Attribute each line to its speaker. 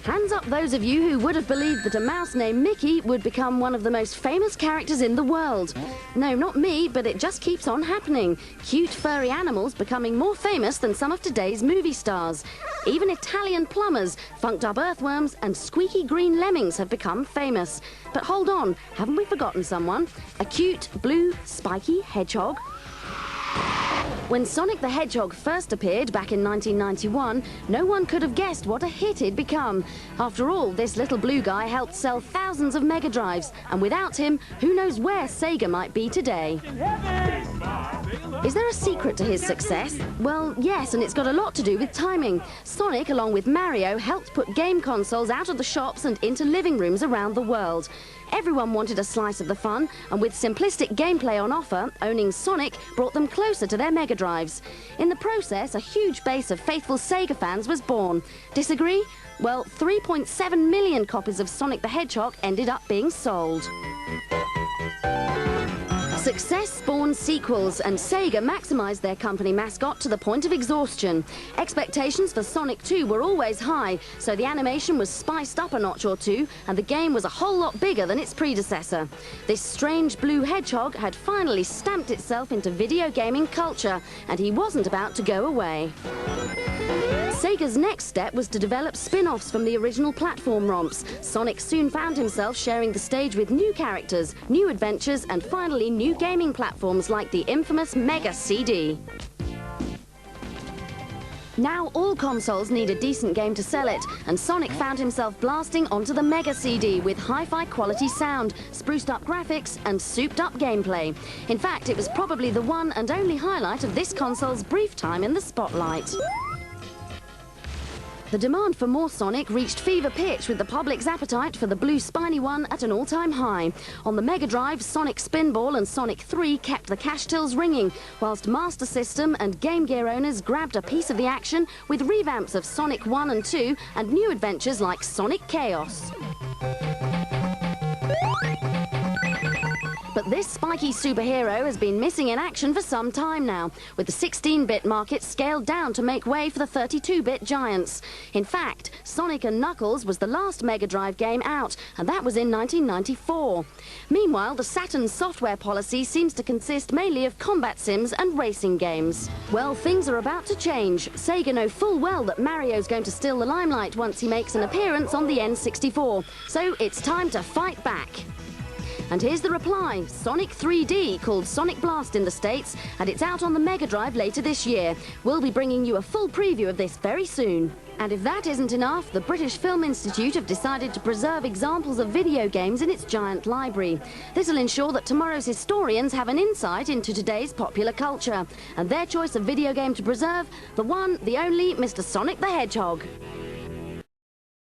Speaker 1: Hands up those of you who would have believed that a mouse named Mickey would become one of the most famous characters in the world. No, not me, but it just keeps on happening. Cute furry animals becoming more famous than some of today's movie stars. Even Italian plumbers, funked up earthworms and squeaky green lemmings have become famous. But hold on, haven't we forgotten someone? A cute, blue, spiky hedgehog? When Sonic the Hedgehog first appeared back in 1991, no one could have guessed what a hit he'd become. After all, this little blue guy helped sell thousands of Mega Drives, and without him, who knows where Sega might be today. Is there a secret to his success? Well, yes, and it's got a lot to do with timing. Sonic, along with Mario, helped put game consoles out of the shops and into living rooms around the world. Everyone wanted a slice of the fun, and with simplistic gameplay on offer, owning Sonic brought them closer to their Mega Drives. In the process, a huge base of faithful Sega fans was born. Disagree? Well, 3.7 million copies of Sonic the Hedgehog ended up being sold. Success spawned sequels, and Sega maximised their company mascot to the point of exhaustion. Expectations for Sonic 2 were always high, so the animation was spiced up a notch or two, and the game was a whole lot bigger than its predecessor. This strange blue hedgehog had finally stamped itself into video gaming culture, and he wasn't about to go away. Sega's next step was to develop spin-offs from the original platform romps. Sonic soon found himself sharing the stage with new characters, new adventures, and finally new gaming platforms like the infamous Mega CD. Now all consoles need a decent game to sell it, and Sonic found himself blasting onto the Mega CD with hi-fi quality sound, spruced up graphics and souped up gameplay. In fact, it was probably the one and only highlight of this console's brief time in the spotlight. The demand for more Sonic reached fever pitch, with the public's appetite for the blue spiny one at an all-time high. On the Mega Drive, Sonic Spinball and Sonic 3 kept the cash tills ringing, whilst Master System and Game Gear owners grabbed a piece of the action with revamps of Sonic 1 and 2 and new adventures like Sonic Chaos. But this spiky superhero has been missing in action for some time now, with the 16-bit market scaled down to make way for the 32-bit giants. In fact, Sonic and Knuckles was the last Mega Drive game out, and that was in 1994. Meanwhile, the Saturn's software policy seems to consist mainly of combat sims and racing games. Well, things are about to change. Sega know full well that Mario's going to steal the limelight once he makes an appearance on the N64, so it's time to fight back. And here's the reply: Sonic 3D, called Sonic Blast in the States, and it's out on the Mega Drive later this year. We'll be bringing you a full preview of this very soon. And if that isn't enough, the British Film Institute have decided to preserve examples of video games in its giant library. This will ensure that tomorrow's historians have an insight into today's popular culture. And their choice of video game to preserve: the one, the only Mr. Sonic the Hedgehog.